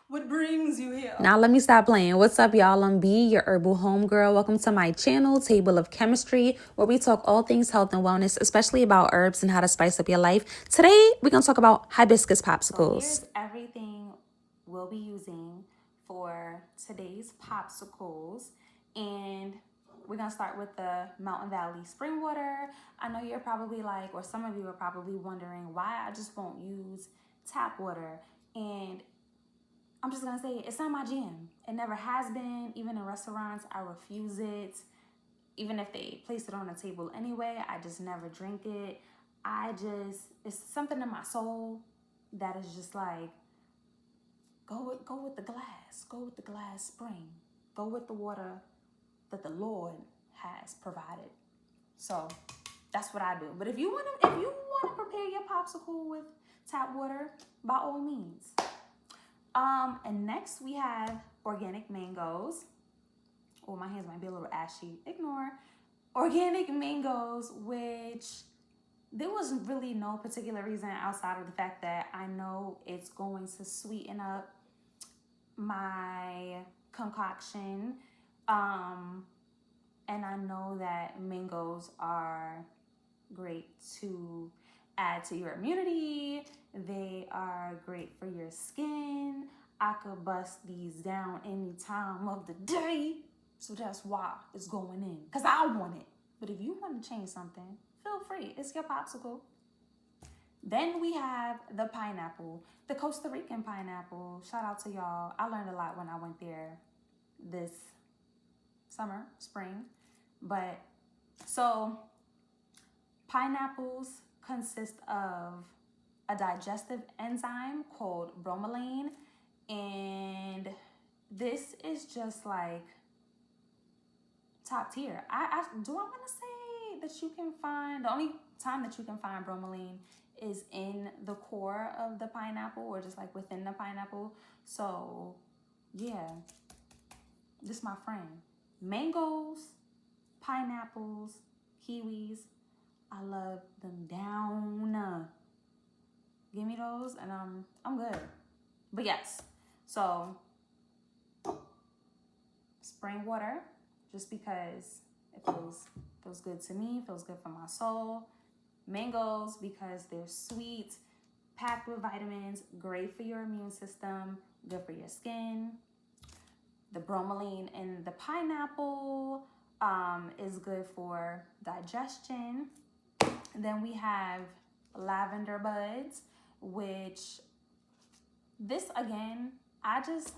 What brings you here? Now let me stop playing. What's up, y'all? I'm B, your herbal homegirl. Welcome to my channel, Table of Chemistry, where we talk all things health and wellness, especially about herbs and how to spice up your life. Today, we're going to talk about hibiscus popsicles. So here's everything we'll be using for today's popsicles. And we're going to start with the Mountain Valley spring water. I know you're probably like, or some of you are probably wondering why I just won't use tap water. And I'm just gonna say it's not my jam. It never has been. Even in restaurants, I refuse it. Even if they place it on the table anyway, I just never drink it. It's something in my soul that is just like, go with the glass. Go with the glass spring. Go with the water that the Lord has provided. So that's what I do. But if you wanna prepare your popsicle with tap water, by all means. And next we have organic mangoes. Oh, my hands might be a little ashy. Ignore. Organic mangoes, which there was really no particular reason outside of the fact that I know it's going to sweeten up my concoction. And I know that mangoes are great to add to your immunity. They are great for your skin. I could bust these down any time of the day. So that's why it's going in, because I want it. But if you want to change something, feel free. It's your popsicle. Then we have the pineapple, the Costa Rican pineapple. Shout out to y'all. I learned a lot when I went there this summer, spring. But so pineapples consist of a digestive enzyme called bromelain, and this is just like top tier. I want to say that you can find, the only time that you can find bromelain is in the core of the pineapple, or just like within the pineapple. So yeah, this is my friend. Mangoes, pineapples, kiwis, I love them down. Give me those and I'm good. But yes, so spring water, just because it feels good to me, feels good for my soul. Mangoes, because they're sweet, packed with vitamins, great for your immune system, good for your skin. The bromelain in the pineapple is good for digestion. And then we have lavender buds, which this again, I'm just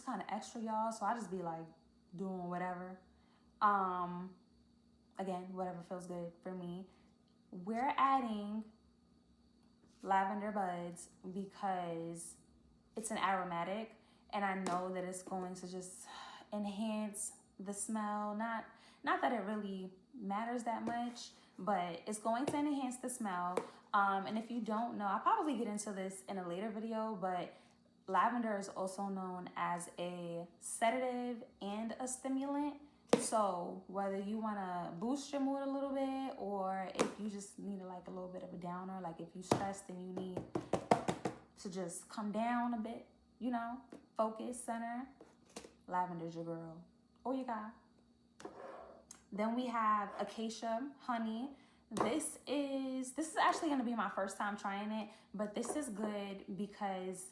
kind of extra, y'all, so I just be like doing whatever. Again, whatever feels good for me. We're adding lavender buds because it's an aromatic, and I know that it's going to just enhance the smell. Not that it really matters that much, but it's going to enhance the smell. And if you don't know, I'll probably get into this in a later video, but lavender is also known as a sedative and a stimulant. So whether you want to boost your mood a little bit, or if you just need like a little bit of a downer, like if you stressed and you need to just come down a bit, you know, focus, center, lavender's your girl or your guy. Then we have acacia honey. This is actually going to be my first time trying it, but this is good because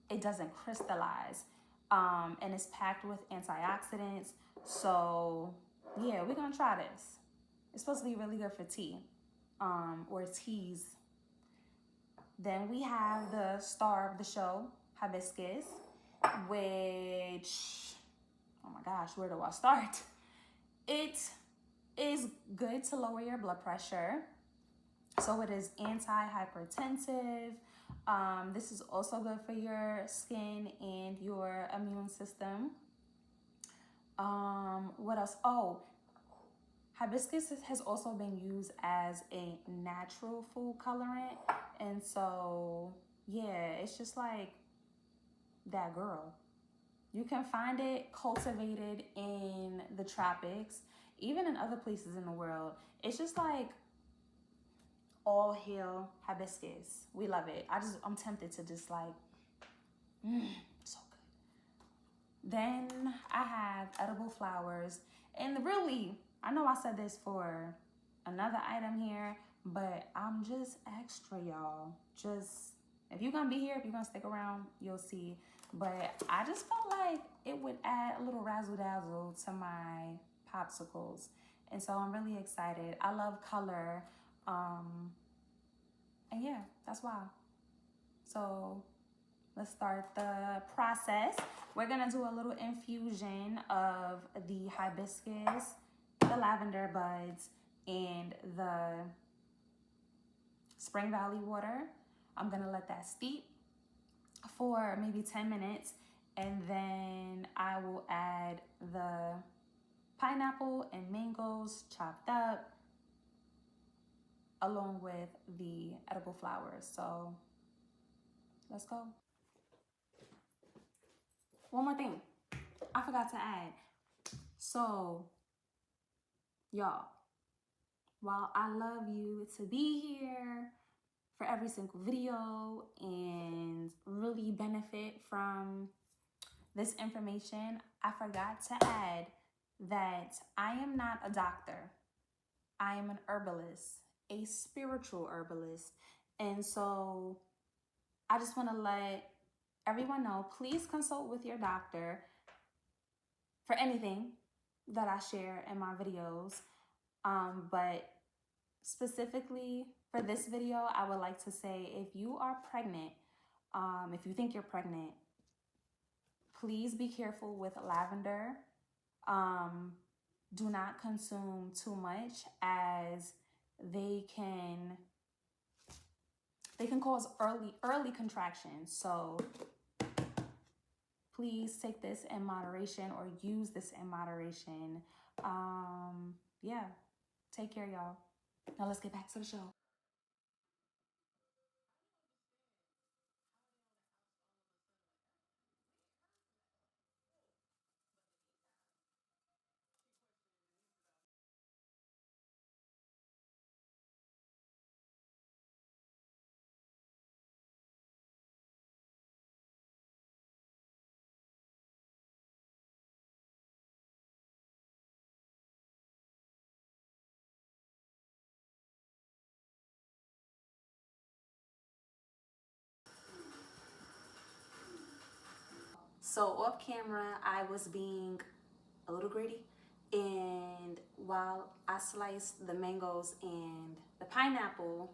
it doesn't crystallize, and it's packed with antioxidants. So yeah, we're gonna try this. It's supposed to be really good for tea, or teas. Then we have the star of the show, hibiscus, which, oh my gosh, where do I start? It is good to lower your blood pressure. So it is anti-hypertensive. This is also good for your skin and your immune system. What else? Oh, hibiscus has also been used as a natural food colorant. And so, yeah, it's just like that girl. You can find it cultivated in the tropics, even in other places in the world. It's just like all hail hibiscus. We love it. I'm tempted to just like, so Then I have edible flowers. And really, I know I said this for another item here, but I'm just extra, y'all. Just, if you're gonna be here, if you're gonna stick around, you'll see. But I just felt like it would add a little razzle dazzle to my popsicles. And so I'm really excited. I love color. And yeah, that's why. So let's start the process. We're gonna do a little infusion of the hibiscus, the lavender buds, and the Spring Valley water. I'm gonna let that steep for maybe 10 minutes, and then I will add the pineapple and mangoes chopped up along with the edible flowers. So let's go. One more thing I forgot to add. So y'all, while I love you to be here for every single video and really benefit from this information, I forgot to add that I am not a doctor. I am an herbalist, a spiritual herbalist. And so I just want to let everyone know, please consult with your doctor for anything that I share in my videos. But specifically for this video, I would like to say, if you are pregnant, if you think you're pregnant, please be careful with lavender. Do not consume too much, as they can cause early contractions. So please take this in moderation, or use this in moderation. Yeah, take care, y'all. Now let's get back to the show. So off camera, I was being a little greedy, and while I sliced the mangoes and the pineapple,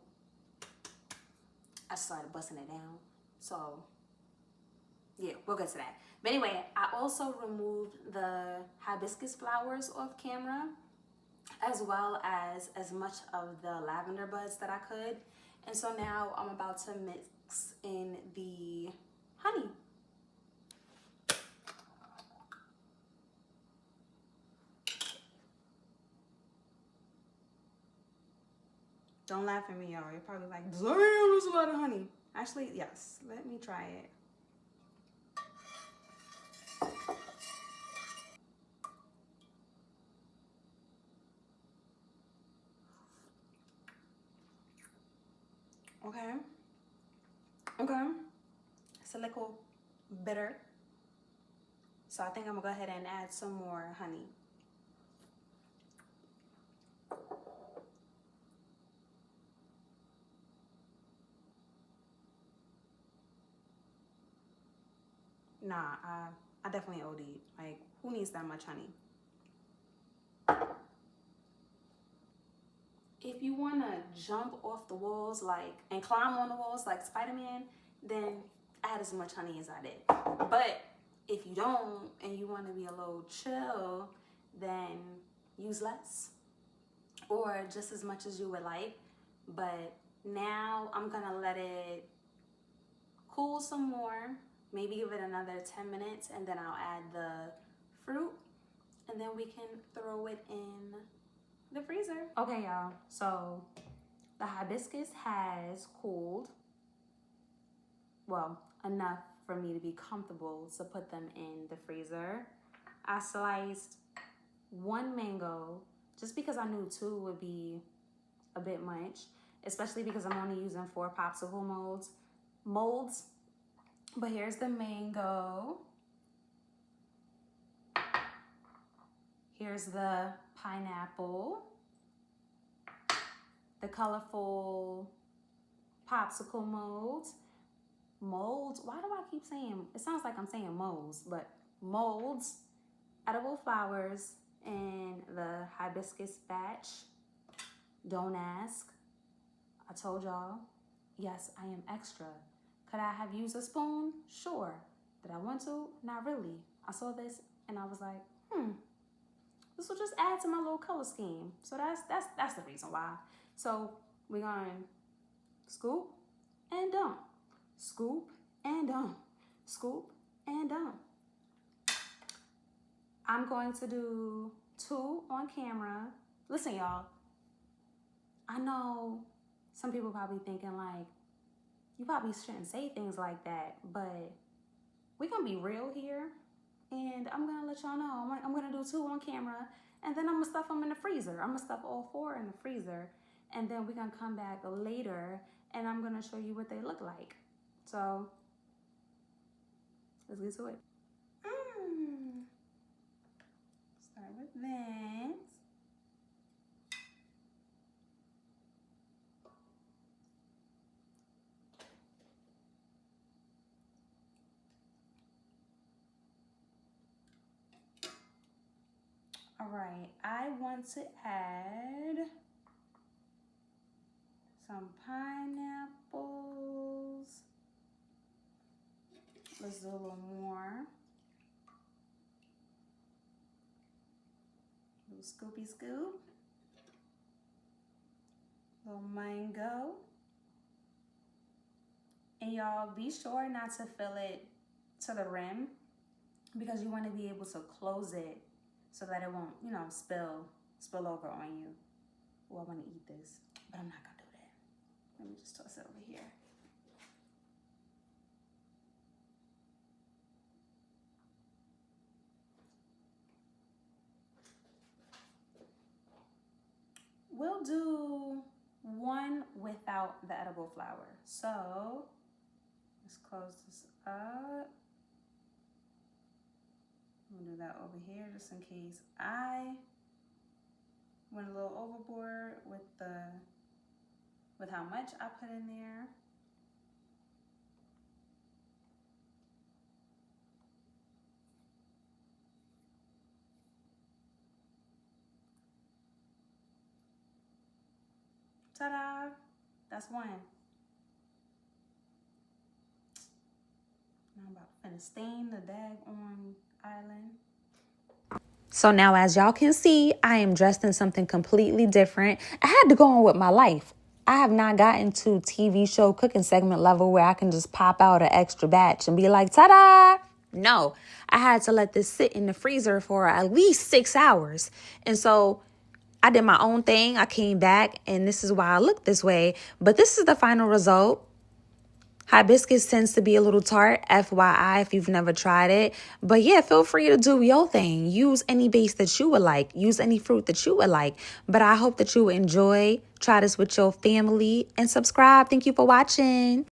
I started busting it down. So yeah, we'll get to that. But anyway, I also removed the hibiscus flowers off camera, as well as much of the lavender buds that I could. And so now I'm about to mix in the honey. Don't laugh at me, y'all. You're probably like, damn, there's a lot of honey. Actually, yes. Let me try it. Okay. Okay. It's a little bitter. So I think I'm gonna go ahead and add some more honey. Nah, I definitely OD'd. Like, who needs that much honey? If you wanna jump off the walls, like, and climb on the walls like Spider-Man, then add as much honey as I did. But if you don't, and you wanna be a little chill, then use less, or just as much as you would like. But now I'm gonna let it cool some more, maybe give it another 10 minutes, and then I'll add the fruit, and then we can throw it in the freezer. Okay, y'all, so the hibiscus has cooled, well, enough for me to be comfortable to put them in the freezer. I sliced one mango just because I knew two would be a bit much, especially because I'm only using 4 popsicle molds. But here's the mango. Here's the pineapple, the colorful popsicle molds. Molds, why do I keep saying, it sounds like I'm saying molds, but molds, edible flowers, and the hibiscus batch. Don't ask. I told y'all, yes, I am extra. Could I have used a spoon? Sure. Did I want to? Not really. I saw this and I was like, this will just add to my little color scheme. So that's the reason why. So we're going to scoop and dump. Scoop and dump. Scoop and dump. I'm going to do 2 on camera. Listen, y'all. I know some people probably thinking like, you probably shouldn't say things like that, but we're going to be real here. And I'm going to let y'all know, I'm going to do 2 on camera, and then I'm going to stuff them in the freezer. I'm going to stuff all 4 in the freezer, and then we're going to come back later, and I'm going to show you what they look like. So, let's get to it. Start with that. All right, I want to add some pineapples. Let's do a little more. A little scoopy scoop. A little mango. And y'all be sure not to fill it to the rim because you want to be able to close it so that it won't, spill over on you. Oh, I want to eat this, but I'm not going to do that. Let me just toss it over here. We'll do 1 without the edible flower. So let's close this up. We'll do that over here just in case I went a little overboard with how much I put in there. Ta-da! That's 1. Now I'm about to finish stain the daggone island. So now, as y'all can see, I am dressed in something completely different. I had to go on with my life. I have not gotten to TV show cooking segment level where I can just pop out an extra batch and be like, ta-da! No, I had to let this sit in the freezer for at least 6 hours. And so I did my own thing. I came back and this is why I look this way. But this is the final result. Hibiscus tends to be a little tart, FYI, if you've never tried it. But yeah, feel free to do your thing. Use any base that you would like. Use any fruit that you would like. But I hope that you enjoy. Try this with your family and subscribe. Thank you for watching.